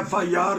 FIR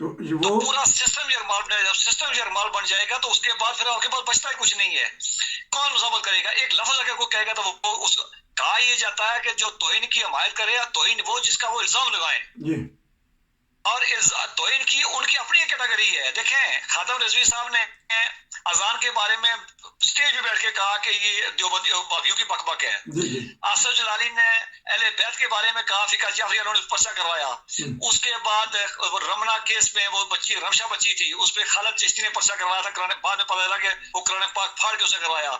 تو پورا system یرغمال بن جائے گا تو اس کے بعد پھر آپ کے پاس بچتا ہی کچھ نہیں ہے. کون مذمت کرے گا؟ ایک لفظ اگر کوئی کہے گا تو وہ کہا یہ جاتا ہے کہ جو توہین کی حمایت کرے یا توہین وہ جس کا وہ الزام لگائے. اور توہین کی ان کی اپنی کیٹیگری ہے. دیکھیں خاتم رضوی صاحب نے اذان کے بارے میں اسٹیج پہ بیٹھ کے کہا کہ یہ دیوبندی بھابیوں کی بک بک ہے. آصف جلالی نے اہل بیت کے بارے میں کہا، فقہ جعفری انہوں نے پرچہ کروایا. اس کے بعد رمنا کیس میں وہ بچی رمشا بچی تھی، اس پہ خالد چشتی نے پرچہ کروایا تھا. بعد میں پتہ چلا کہ وہ قرآن پاک پھاڑ کے اسے کروایا.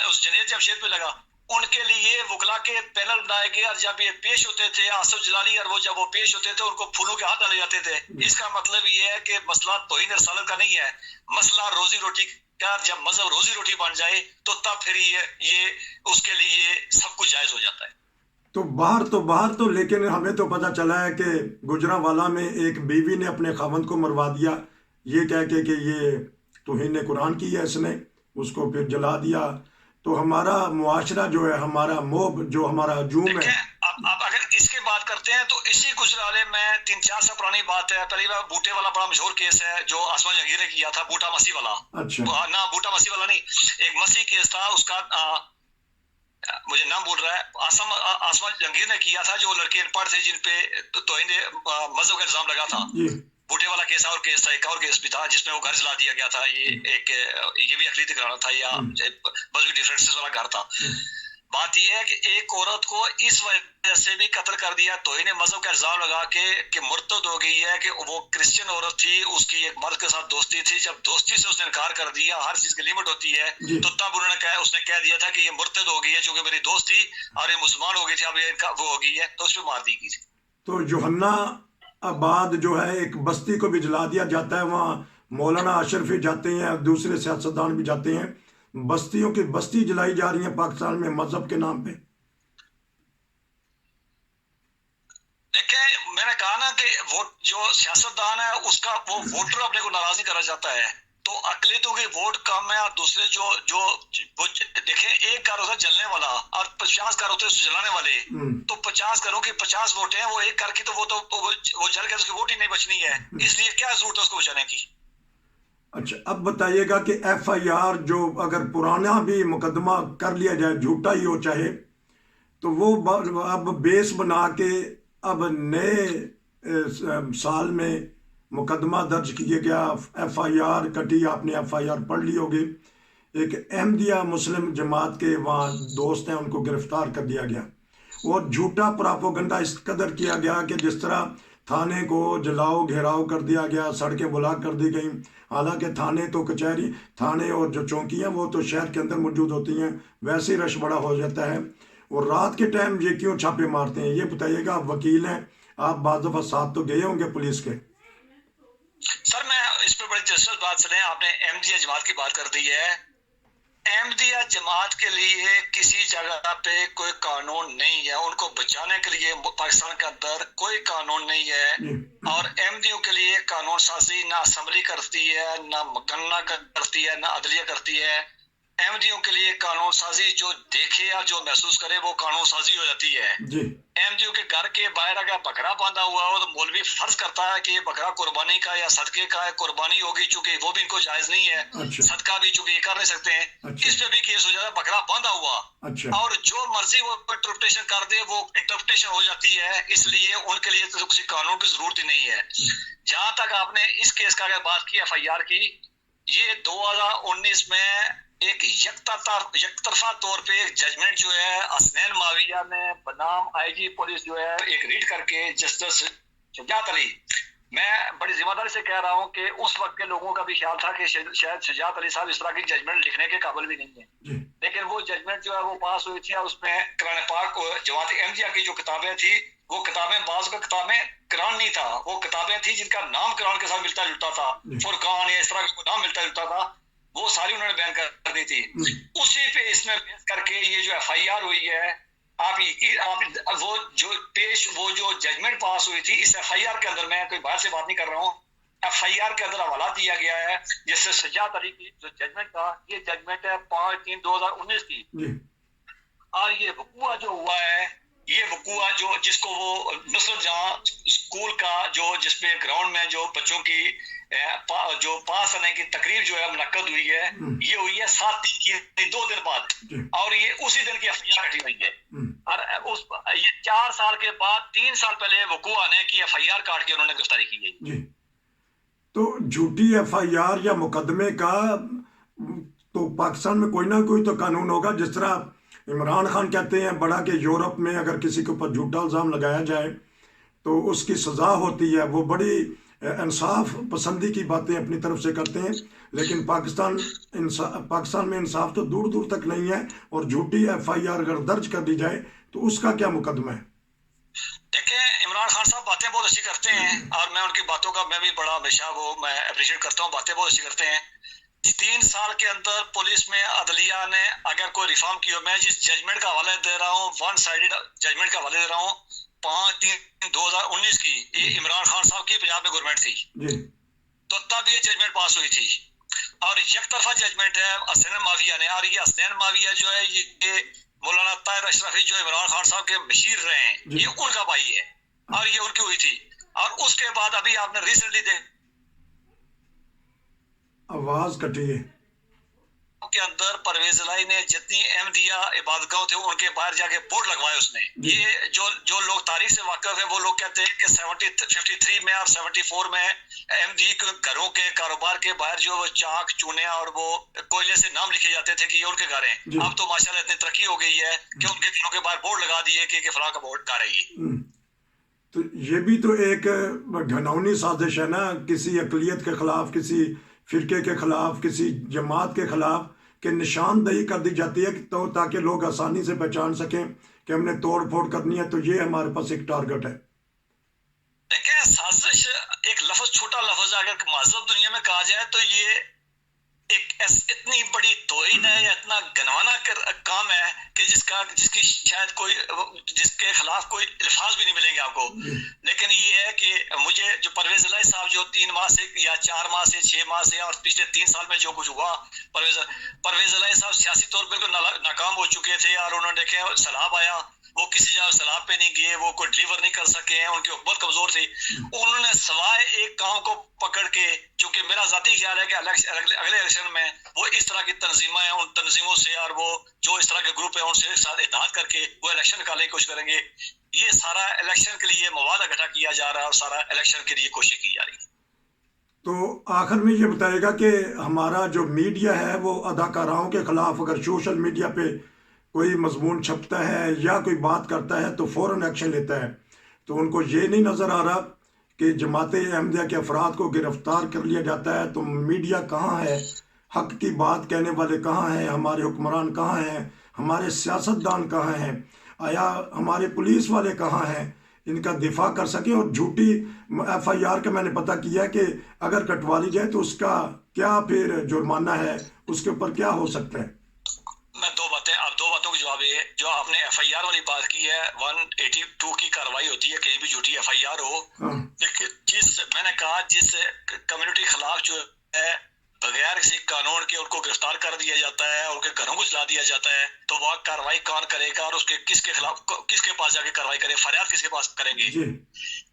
اس جنید جمشید پہ لگا. ان کے لیے وکلا کے پینل بنائے گئے اور جب یہ پیش ہوتے تھے آصف جلالی اور وہ جب وہ پیش ہوتے تھے ان کو پھولوں کے ہاتھ ڈالے جاتے تھے. اس کا مطلب یہ ہے کہ مسئلہ توہین رسالت کا نہیں ہے، مسئلہ روزی روٹی کا. جب مذہب روزی روٹی بن جائے تو تب پھر یہ اس کے لیے سب کچھ جائز ہو جاتا ہے. تو باہر تو لیکن ہمیں تو پتہ چلا ہے کہ گجرانوالہ میں ایک بیوی نے اپنے خاوند کو مروا دیا یہ کہہ کے کہ یہ توہین قرآن کی ہے، اس نے اس کو پھر جلا دیا. تو ہمارا معاشرہ جو ہے، ہمارا موب جو ہمارا ہجوم ہے. اب اگر اس کے بات کرتے ہیں تو اسی گجرالے میں 3-4 سال پرانی بات ہے. پہلی بار بوٹے والا بڑا مشہور کیس ہے جو آسما جہانگیر نے کیا تھا، بوٹا مسیح والا. اچھا نہ بوٹا مسیح والا نہیں، ایک مسیح کیس تھا. اس کا مجھے نام بول رہا ہے، آسما جہانگیر نے کیا تھا جو لڑکے ان پڑھ تھے جن پہ توہین مذہب کا الزام لگا تھا. بوٹے والا کیس اور کیس تھا، ایک اور کیس بھی تھا جس میں وہ گھر جلا دیا گیا تھا. یہ بھی اقلیتی گھرانہ تھا یا مذہبی ڈفرینسز والا گھر تھا. بات یہ ہے کہ ایک عورت کو اس وجہ سے بھی قتل کر دیا توہین مذہب کا الزام لگا کہ مرتد ہو گئی ہے، کہ وہ کرسچن عورت تھی، اس کی ایک مرد کے ساتھ دوستی تھی. جب دوستی سے اس نے انکار کر دیا، ہر چیز کی لمٹ ہوتی ہے، تو تب انہوں نے کہا، اس نے کہہ دیا تھا کہ یہ مرتد ہو گئی ہے چونکہ میری دوست تھی اور یہ مسلمان ہو گئی تھی، اب یہ وہ ہو گئی ہے، تو اس پہ مار دی گئی. تو یوحنا آباد جو ہے ایک بستی کو بھی جلا دیا جاتا ہے، وہاں مولانا اشرفی جاتے ہیں، دوسرے سیاستدان بھی جاتے ہیں. بستیوں کی بستی جلائی جا رہی ہیں پاکستان میں مذہب کے نام پہ. دیکھیں میں نے کہا نا کہ وہ جو سیاستدان ہے اس کا وہ ووٹر اپنے کو ناراض نہیں کرنا چاہتا ہے، تو اقلیتوں کے ووٹ کم ہے. اور دوسرے جو دیکھیں ایک گھر ہوتا ہے جلنے والا اور 50 گھر ہوتے ہیں جلانے والے. تو 50 گھروں کی 50 ووٹ ہیں، وہ ایک گھر کی تو وہ جل کے اس کی ووٹ ہی نہیں بچنی ہے. اس لیے کیا ضرورت ہے اس کو بچانے کی. اچھا اب بتائیے گا کہ ایف آئی آر جو اگر پرانا بھی مقدمہ کر لیا جائے جھوٹا ہی ہو چاہے، تو وہ اب بیس بنا کے اب نئے سال میں مقدمہ درج کیے گیا. ایف آئی آر کٹی، آپ نے ایف آئی آر پڑھ لی ہوگی. ایک احمدیہ مسلم جماعت کے وہاں دوست ہیں، ان کو گرفتار کر دیا گیا اور جھوٹا پراپوگنڈا اس قدر کیا گیا کہ جس طرح تھانے کو جلاؤ گھیراؤ کر دیا گیا، سڑکیں بلاک کر دی گئیں. حالانکہ تھانے تو کچہری تھانے اور جو چونکیاں وہ تو شہر کے اندر موجود ہوتی ہیں، ویسے ہی رش بڑا ہو جاتا ہے. اور رات کے ٹائم یہ کیوں چھاپے مارتے ہیں؟ یہ بتائیے گا. آپ وکیل ہیں، آپ بعض دفعہ ساتھ تو گئے ہوں گے پولیس کے. سر میں اس پہ بڑی دلچسپ بات سنیں، آپ نے احمدیہ جماعت کی بات کر دی ہے. احمدیہ جماعت کے لیے کسی جگہ پہ کوئی قانون نہیں ہے، ان کو بچانے کے لیے پاکستان کے اندر کوئی قانون نہیں ہے. اور احمدیوں کے لیے قانون سازی نہ اسمبلی کرتی ہے، نہ مکنا کرتی ہے، نہ عدلیہ کرتی ہے. احمدیوں کے لیے قانون سازی جو دیکھے یا جو محسوس کرے وہ قانون سازی ہو جاتی ہے. احمدیوں کے گھر کے باہر اگر بکرا باندھا ہوا ہو تو مولوی فرض کرتا ہے کہ یہ بکرا قربانی کا یا صدقے کا ہے، قربانی ہوگی چونکہ وہ بھی ان کو جائز نہیں ہے، صدقہ بھی چونکہ یہ کر نہیں سکتے ہیں. اس پہ بھی کیس ہو جاتا ہے، بکرا باندھا ہوا. اور جو مرضی وہ انٹرپریٹیشن کر دے وہ انٹرپریٹیشن ہو جاتی ہے. اس لیے ان کے لیے تو کسی قانون کی ضرورت ہی نہیں ہے. جہاں تک آپ نے اس کیس کا اگر بات کی ایف آئی آر کی، یہ 2019 میں ایک یک طرفہ طور پہ ایک ججمنٹ جو ہے حسنین معاویہ نے بنام آئی جی پولیس جو ہے ایک ریڈ کر کے جسٹس شجاعت علی، میں بڑی ذمہ داری سے کہہ رہا ہوں کہ اس وقت کے لوگوں کا بھی خیال تھا کہ شاید شجاعت علی صاحب اس طرح کی ججمنٹ لکھنے کے قابل بھی نہیں ہے، لیکن وہ ججمنٹ جو ہے وہ پاس ہوئی تھی. اور اس میں قرآن پاک جماعت احمدیہ کی جو کتابیں تھی، وہ کتابیں بعض کا کتابیں قرآن نہیں تھا، وہ کتابیں تھی جن کا نام قرآن کے ساتھ ملتا جلتا تھا، فرقان یا اس طرح کا نام ملتا جلتا تھا، وہ ساری انہوں نے بیان کر دی تھی. اسی پہ اس میں بیس کر کے یہ جو ایف آئی آر ہوئی ہے، آپ وہ جو ججمنٹ پاس ہوئی تھی اس ایف آئی آر کے اندر، میں کوئی باہر سے بات نہیں کر رہا ہوں، ایف آئی آر کے اندر حوالہ دیا گیا ہے جس سے شجاعت علی کی جو ججمنٹ تھا، یہ ججمنٹ ہے 5/3/2019 کی. اور یہ وقوع جو ہوا ہے یہ وقوع جس کو وہ نصرت جہاں اسکول کا جس پہ گراؤنڈ میں جو بچوں کی جو پاس آنے کی تقریب جو ہے منعقد ہوئی ہے، یہ ہوئی ہے 7 کی 2 دن بعد، اور یہ اسی دن کی FIR کٹی ہوئی ہے، اور یہ 4 سال کے بعد 3 سال پہلے وقوع آنے کی FIR کاٹ کے انہوں نے گرفتاری کی ہے۔ تو جھوٹی FIR یا مقدمے کا تو پاکستان میں کوئی نہ کوئی تو قانون ہوگا، جس طرح عمران خان کہتے ہیں بڑا کہ یورپ میں اگر کسی کے اوپر جھوٹا الزام لگایا جائے تو اس کی سزا ہوتی ہے، وہ بڑی انصاف پسندی کی باتیں اپنی طرف سے کرتے ہیں، لیکن پاکستان میں انصاف تو دور دور تک نہیں ہے، اور جھوٹی FIR اگر درج کر دی جائے تو اس کا کیا مقدمہ ہے؟ دیکھیں، عمران خان صاحب باتیں بہت اچھی کرتے ہیں، اور میں ان کی باتوں کا میں بھی بڑا ہمیشہ میں اپریشیٹ کرتا ہوں، باتیں بہت اچھی کرتے ہیں۔ 3 سال کے اندر پولیس میں عدلیہ نے اگر کوئی ریفارم کی ہو، میں جس ججمنٹ کا حوالہ دے رہا ہوں، 1 سائیڈڈ ججمنٹ کا حوالہ دے رہا ہوں 5/3/2019 کی، یہ عمران خان صاحب کی پنجاب میں گورنمنٹ تھی، تو تب یہ ججمنٹ پاس ہوئی تھی، اور یک طرفہ ججمنٹ ہے حسنین معاویہ نے، اور یہ حسنین معاویہ جو ہے یہ مولانا طاہر اشرفی جو عمران خان صاحب کے مشیر رہے ہیں، یہ ان کا بھائی ہے، اور یہ ان کی ہوئی تھی، اور اس کے بعد ابھی آپ نے ریسنٹلی دیکھ آواز کٹی ہے کے اندر پرویز الہی نے جتنی احمدیہ عبادتگاہ تھے ان کے باہر جا کے بورڈ لگوائے اس نے۔ یہ جو لوگ تاریخ سے واقف ہیں وہ لوگ کہتے ہیں کہ 53 میں اور 74 میں احمدی گھروں کے کاروبار کے باہر جو وہ چاک چونے اور وہ کوئلے سے نام لکھے جاتے تھے کہ یہ ان کے گھر ہیں۔ اب تو ماشاءاللہ اتنی ترقی ہو گئی ہے کہ ان کے گھروں کے باہر بورڈ لگا دیے کہ فلاں کا بورڈ گھر ہے یہ۔ تو یہ بھی تو ایک گھناؤنی سازش ہے نا، کسی اقلیت کے خلاف، کسی فرقے کے خلاف، کسی جماعت کے خلاف، کہ نشاندہی کر دی جاتی ہے تو تاکہ لوگ آسانی سے پہچان سکیں کہ ہم نے توڑ پھوڑ کرنی ہے، تو یہ ہمارے پاس ایک ٹارگٹ ہے۔ دیکھیں، سازش ایک لفظ، چھوٹا لفظ اگر مہذب دنیا میں کہا جائے تو یہ ایک اتنی بڑی توہین ہے یا اتنا گنوانا کام ہے کہ جس کی شاید کوئی، جس کے خلاف کوئی الفاظ بھی نہیں ملیں گے آپ کو۔ لیکن یہ ہے کہ مجھے جو پرویز الہی صاحب جو 3 ماہ سے یا 4 ماہ سے 6 ماہ سے اور پچھلے 3 سال میں جو کچھ ہوا، پرویز الہی صاحب سیاسی طور پر بالکل ناکام ہو چکے تھے، اور انہوں نے دیکھے سیلاب آیا، وہ کسی جگہ سیلاب پہ نہیں گئے، وہ کوئی ڈلیور نہیں کر سکے ہیں، ان کی حکومت کمزور تھی۔ انہوں نے سوائے ایک کام کو پکڑ کے، چونکہ میرا ذاتی خیال ہے کہ اگلے الیکشن میں وہ اس طرح کی تنظیمیں ہیں، ان تنظیموں سے اور وہ جو اس طرح کے گروپ ہیں ان سے ایک ساتھ اتحاد کر کے وہ الیکشن نکالنے کی کوشش کریں گے۔ یہ سارا الیکشن کے لیے مواد اکٹھا کیا جا رہا ہے، اور سارا الیکشن کے لیے کوشش کی جا رہی ہے۔ تو آخر میں یہ بتائے گا کہ ہمارا جو میڈیا ہے وہ اداکاراؤں کے خلاف اگر سوشل میڈیا پہ کوئی مضمون چھپتا ہے یا کوئی بات کرتا ہے تو فوراً ایکشن لیتا ہے، تو ان کو یہ نہیں نظر آ رہا کہ جماعت احمدیہ کے افراد کو گرفتار کر لیا جاتا ہے، تو میڈیا کہاں ہے، حق کی بات کہنے والے کہاں ہیں، ہمارے حکمران کہاں ہیں، ہمارے سیاستدان کہاں ہیں، آیا ہمارے پولیس والے کہاں ہیں، ان کا دفاع کر سکیں؟ اور جھوٹی FIR کا میں نے پتہ کیا کہ اگر کٹوا لی جائے تو اس کا کیا پھر جرمانہ ہے، اس کے اوپر کیا ہو سکتا ہے؟ میں دو باتوں کا جواب ہے۔ جو آپ نے FIR والی بات کی ہے، 182 کی کارروائی ہوتی ہے کہیں بھی جھوٹی FIR ہو، لیکن میں نے کہا جس کمیونٹی خلاف جو ہے بغیر کسی قانون کے ان کو گرفتار کر دیا جاتا ہے، ان کے گھروں کو جلا دیا جاتا ہے، تو وہ کارروائی کون کرے گا، اور اس کے کس کے خلاف، کس کے پاس جا کے کارروائی کرے، فریاد کس کے پاس کریں گے؟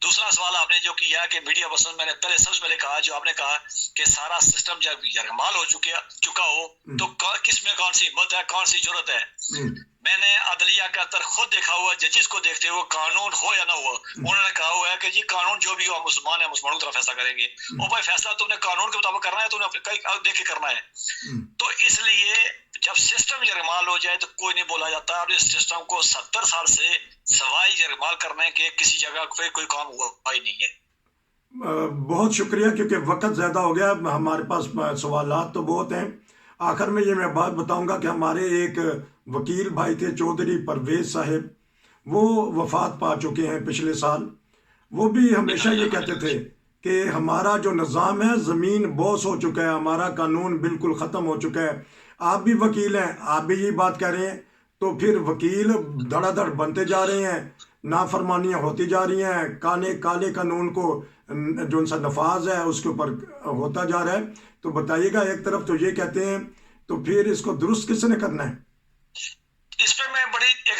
دوسرا سوال آپ نے جو کیا کہ میڈیا پرسن، میں نے سب سے پہلے کہا، جو آپ نے کہا کہ سارا سسٹم جب یرغمال ہو چکا ہو تو کس میں کون سی ہمت ہے، کون سی ضرورت ہے؟ میں نے عدلیہ کے اندر خود دیکھا ہوا، ججز کو دیکھتے ہوئے، قانون ہو یا نہ ہو، انہوں نے کہا ہوا ہے کہ جی قانون جو بھی ہو، مسلمان ہے، مسلمانوں کی طرف فیصلہ کریں گے، اور بھائی فیصلہ تم نے قانون کے مطابق کرنا ہے، تم نے دیکھ کے کرنا ہے۔ تو اس لیے جب سسٹم یرغمال ہو جائے تو کوئی نہیں بولا جاتا، اور اس سسٹم کو 70 سال سے سوائے یرغمال کرنے کے کسی جگہ پہ کوئی کام ہوا ہی نہیں ہے۔ بہت شکریہ، کیونکہ وقت زیادہ ہو گیا، ہمارے پاس سوالات تو بہت ہیں۔ آخر میں یہ میں بات بتاؤں گا کہ ہمارے ایک وکیل بھائی تھے چودھری پرویز صاحب، وہ وفات پا چکے ہیں پچھلے سال۔ وہ بھی ہمیشہ یہ کہتے تھے کہ ہمارا جو نظام ہے زمین بوس ہو چکا ہے، ہمارا قانون بالکل ختم ہو چکا ہے۔ آپ بھی وکیل ہیں، آپ بھی یہ بات کہہ رہے ہیں، تو پھر وکیل دھڑا دھڑ بنتے جا رہے ہیں، نافرمانیاں ہوتی جا رہی ہیں، کالے قانون کو جو ان سے نفاذ ہے اس کے اوپر ہوتا جا رہا ہے۔ تو بتائیے گا، ایک طرف تو یہ کہتے ہیں، تو پھر اس کو درست کس نے کرنا ہے؟ اس پہ میں بڑی ایک